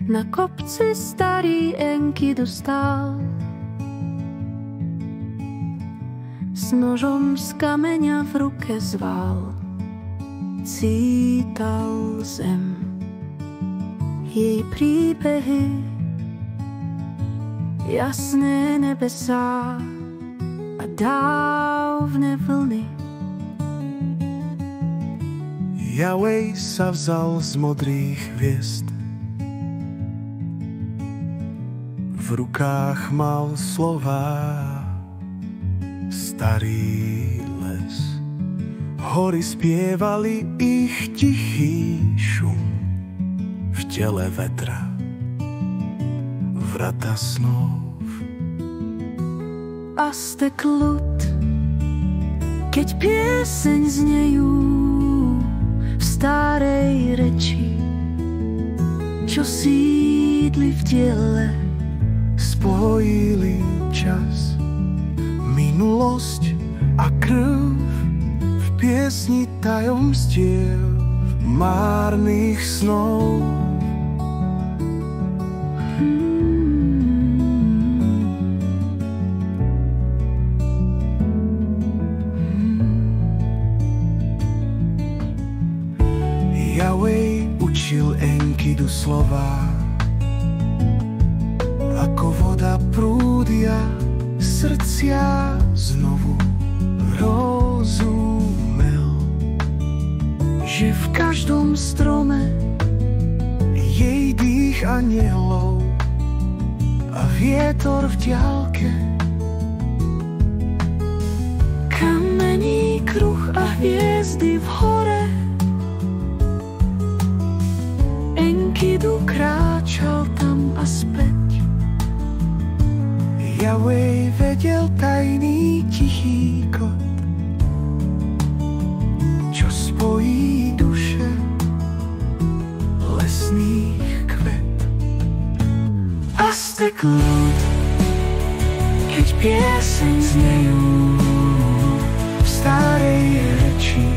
Na kopci starý Enkidu stál, s nožom z kameňa v ruke zval. Cítal zem, jej príbehy, jasné nebesá a dávne vlny. Jahvej sa vzal z modrých hviezd, v rukách mal slová. Starý les, hory spievali ich tichý šum, v tele vetra, vrata snov. Aztek ľud, keď pieseň znejú v starej reči, čo sídli v diele, spojili čas, minulosť a krv v piesni tajomstiev márnych snov. Jahvej učil Enkidu slová, ako voda prúdia, srdcia znovu rozumel, že v každom strome jej dých anielov a vietor v diaľke, kamení kruh a hviezdy v hore. Enkidu kráčal tam a späť. Jahvej vedel tajný tichý kód, čo spojí duše lesných kvet. Aztek ľud, keď pieseň znejú v starej reči,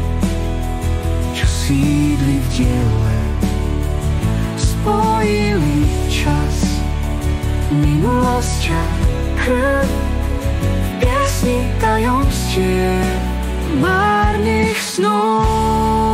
čo sídli v diele, spojili čas, minulosť a krv v piesni tajomstiev márnych snov.